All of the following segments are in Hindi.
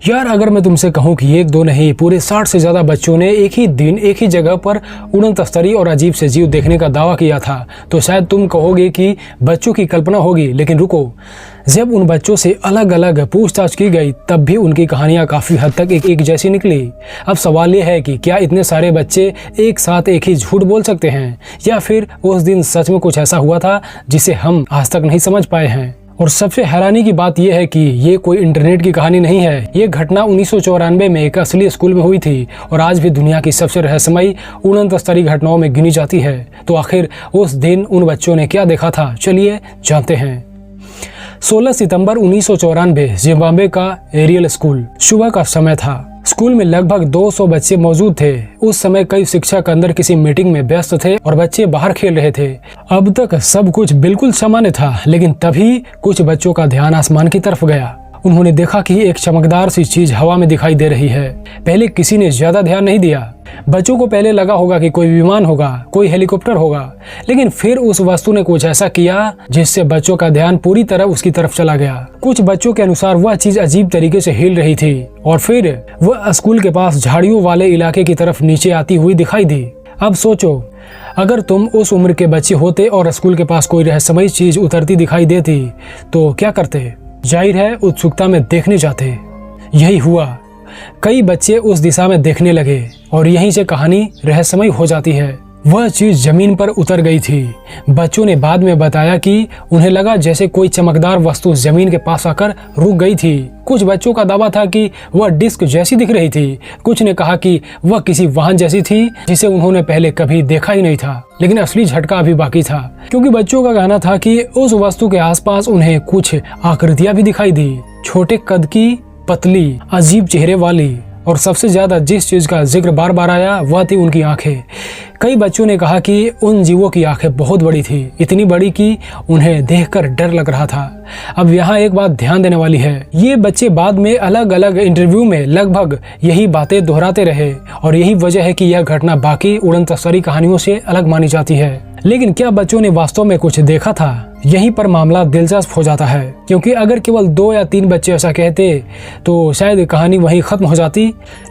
यार अगर मैं तुमसे कहूँ कि एक दो नहीं पूरे 60 से ज्यादा बच्चों ने एक ही दिन एक ही जगह पर उड़न तस्तरी और अजीब से जीव देखने का दावा किया था तो शायद तुम कहोगे कि बच्चों की कल्पना होगी। लेकिन रुको, जब उन बच्चों से अलग अलग पूछताछ की गई तब भी उनकी कहानियां काफी हद तक एक जैसी निकली। अब सवाल यह है कि क्या इतने सारे बच्चे एक साथ एक ही झूठ बोल सकते हैं, या फिर उस दिन सच में कुछ ऐसा हुआ था जिसे हम आज तक नहीं समझ पाए हैं। और सबसे हैरानी की बात यह है कि ये कोई इंटरनेट की कहानी नहीं है। ये घटना 1994 में एक असली स्कूल में हुई थी और आज भी दुनिया की सबसे रहस्यमयी उड़न तस्तरी घटनाओं में गिनी जाती है। तो आखिर उस दिन उन बच्चों ने क्या देखा था, चलिए जानते हैं। 16 सितंबर 1994 जिम्बाब्वे का एरियल स्कूल। सुबह का समय था। स्कूल में लगभग 200 बच्चे मौजूद थे। उस समय कई शिक्षक अंदर किसी मीटिंग में व्यस्त थे और बच्चे बाहर खेल रहे थे। अब तक सब कुछ बिल्कुल सामान्य था, लेकिन तभी कुछ बच्चों का ध्यान आसमान की तरफ गया। उन्होंने देखा कि एक चमकदार सी चीज हवा में दिखाई दे रही है। पहले किसी ने ज्यादा ध्यान नहीं दिया। बच्चों को पहले लगा होगा कि कोई विमान होगा, कोई हेलीकॉप्टर होगा, लेकिन फिर उस वस्तु ने कुछ ऐसा किया जिससे बच्चों का ध्यान पूरी तरह उसकी तरफ चला गया। कुछ बच्चों के अनुसार वह चीज अजीब तरीके से हिल रही थी और फिर वह स्कूल के पास झाड़ियों वाले इलाके की तरफ नीचे आती हुई दिखाई दी। अब सोचो, अगर तुम उस उम्र के बच्चे होते और स्कूल के पास कोई रहस्यमयी चीज उतरती दिखाई देती तो क्या करते? जाहिर है उत्सुकता में देखने जाते। यही हुआ। कई बच्चे उस दिशा में देखने लगे और यहीं से कहानी रहस्यमयी हो जाती है। वह चीज जमीन पर उतर गई थी। बच्चों ने बाद में बताया कि उन्हें लगा जैसे कोई चमकदार वस्तु जमीन के पास आकर रुक गई थी। कुछ बच्चों का दावा था कि वह डिस्क जैसी दिख रही थी। कुछ ने कहा कि वह किसी वाहन जैसी थी जिसे उन्होंने पहले कभी देखा ही नहीं था। लेकिन असली झटका अभी बाकी था, क्योंकि बच्चों का कहना था कि उस वस्तु के आसपास उन्हें कुछ आकृतियां भी दिखाई दी। छोटे कद की, पतली, अजीब चेहरे वाली, और सबसे ज्यादा जिस चीज का जिक्र बार बार आया वह थी उनकी आंखें। कई बच्चों ने कहा कि उन जीवों की आंखें बहुत बड़ी थी, इतनी बड़ी कि उन्हें देखकर डर लग रहा था। अब यहाँ एक बात ध्यान देने वाली है। ये बच्चे बाद में अलग अलग इंटरव्यू में लगभग यही बातें दोहराते रहे और यही वजह है कि यह घटना बाकी उड़न तस्तरी कहानियों से अलग मानी जाती है। लेकिन क्या बच्चों ने वास्तव में कुछ देखा था? यहीं पर मामला दिलचस्प हो जाता है, क्योंकि अगर केवल 2 या 3 बच्चे ऐसा कहते तो शायद कहानी वहीं खत्म हो जाती।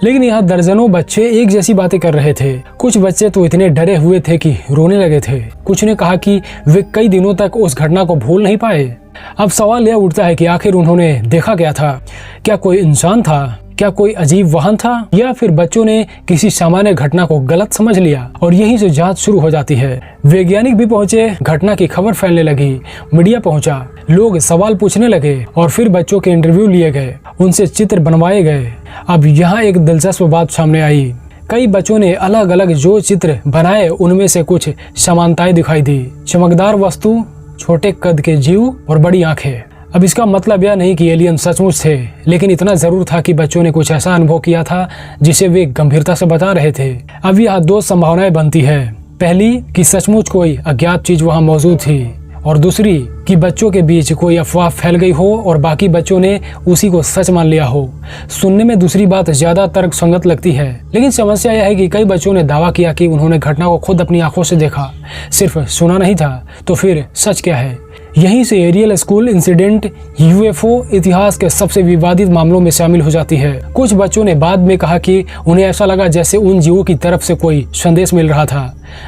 लेकिन यहाँ दर्जनों बच्चे एक जैसी बातें कर रहे थे। कुछ बच्चे तो इतने डरे हुए थे कि रोने लगे थे। कुछ ने कहा कि वे कई दिनों तक उस घटना को भूल नहीं पाए। अब सवाल यह उठता है कि आखिर उन्होंने देखा क्या था? क्या कोई इंसान था? क्या कोई अजीब वाहन था? या फिर बच्चों ने किसी सामान्य घटना को गलत समझ लिया? और यहीं से जांच शुरू हो जाती है। वैज्ञानिक भी पहुंचे, घटना की खबर फैलने लगी, मीडिया पहुंचा, लोग सवाल पूछने लगे और फिर बच्चों के इंटरव्यू लिए गए, उनसे चित्र बनवाए गए। अब यहाँ एक दिलचस्प बात सामने आई। कई बच्चों ने अलग अलग जो चित्र बनाए उनमें से कुछ समानताएं दिखाई दी। चमकदार वस्तु, छोटे कद के जीव और बड़ी आंखें। अब इसका मतलब यह नहीं कि एलियन सचमुच थे, लेकिन इतना जरूर था कि बच्चों ने कुछ ऐसा अनुभव किया था जिसे वे गंभीरता से बता रहे थे। अब यहाँ 2 संभावनाएं बनती है। पहली कि सचमुच कोई अज्ञात चीज वहाँ मौजूद थी, और दूसरी कि बच्चों के बीच कोई अफवाह फैल गई हो और बाकी बच्चों ने उसी को सच मान लिया हो। सुनने में दूसरी बात ज्यादा तर्कसंगत लगती है, लेकिन समस्या यह है कि कई बच्चों ने दावा किया कि उन्होंने घटना को खुद अपनी आंखों से देखा, सिर्फ सुना नहीं था। तो फिर सच क्या है? यहीं से एरियल स्कूल इंसिडेंट यूएफओ इतिहास के सबसे विवादित मामलों में शामिल हो जाती है। कुछ बच्चों ने बाद में कहा कि उन्हें ऐसा लगा जैसे उन जीवों की तरफ से कोई संदेश मिल रहा था।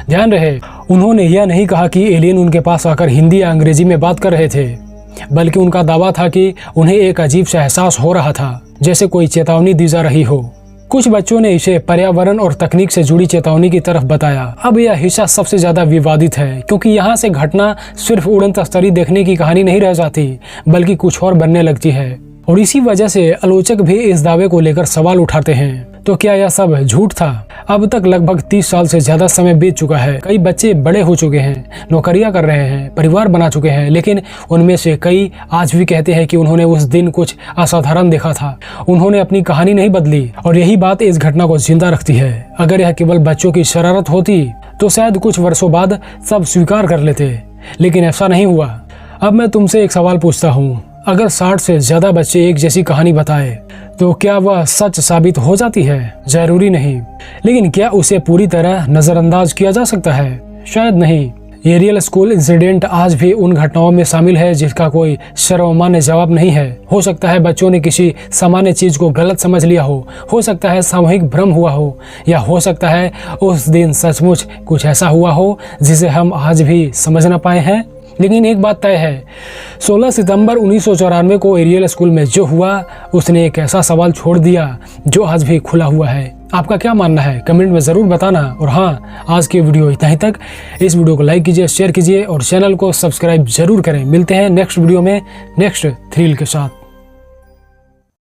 ध्यान रहे, उन्होंने यह नहीं कहा कि एलियन उनके पास आकर हिंदी या अंग्रेजी में बात कर रहे थे, बल्कि उनका दावा था कि उन्हें एक अजीब सा एहसास हो रहा था, जैसे कोई चेतावनी दी जा रही हो। कुछ बच्चों ने इसे पर्यावरण और तकनीक से जुड़ी चेतावनी की तरफ बताया। अब यह हिस्सा सबसे ज्यादा विवादित है, क्योंकि यहाँ से घटना सिर्फ उड़न तस्तरी देखने की कहानी नहीं रह जाती, बल्कि कुछ और बनने लगती है। और इसी वजह से आलोचक भी इस दावे को लेकर सवाल उठाते हैं। तो क्या यह सब झूठ था? अब तक लगभग 30 साल से ज्यादा समय बीत चुका है। कई बच्चे बड़े हो चुके हैं, नौकरियां कर रहे हैं, परिवार बना चुके हैं, लेकिन उनमें से कई आज भी कहते हैं कि उन्होंने उस दिन कुछ असाधारण देखा था। उन्होंने अपनी कहानी नहीं बदली और यही बात इस घटना को जिंदा रखती है। अगर यह केवल बच्चों की शरारत होती तो शायद कुछ वर्षों बाद सब स्वीकार कर लेते, लेकिन ऐसा नहीं हुआ। अब मैं तुमसे एक सवाल पूछता हूँ, अगर 60 से ज्यादा बच्चे एक जैसी कहानी बताए तो क्या वह सच साबित हो जाती है? जरूरी नहीं, लेकिन क्या उसे पूरी तरह नजरअंदाज किया जा सकता है? शायद नहीं। एरियल स्कूल इंसिडेंट आज भी उन घटनाओं में शामिल है जिसका कोई सर्वमान्य जवाब नहीं है। हो सकता है बच्चों ने किसी सामान्य चीज को गलत समझ लिया हो सकता है सामूहिक भ्रम हुआ हो, या हो सकता है उस दिन सचमुच कुछ ऐसा हुआ हो जिसे हम आज भी समझ न पाए हैं। लेकिन एक बात तय है, 16 सितंबर 1994 को एरियल स्कूल में जो हुआ उसने एक ऐसा सवाल छोड़ दिया जो आज भी खुला हुआ है। आपका क्या मानना है कमेंट में ज़रूर बताना। और हाँ, आज की वीडियो इतना ही तक। इस वीडियो को लाइक कीजिए, शेयर कीजिए और चैनल को सब्सक्राइब जरूर करें। मिलते हैं नेक्स्ट वीडियो में नेक्स्ट थ्रिल के साथ।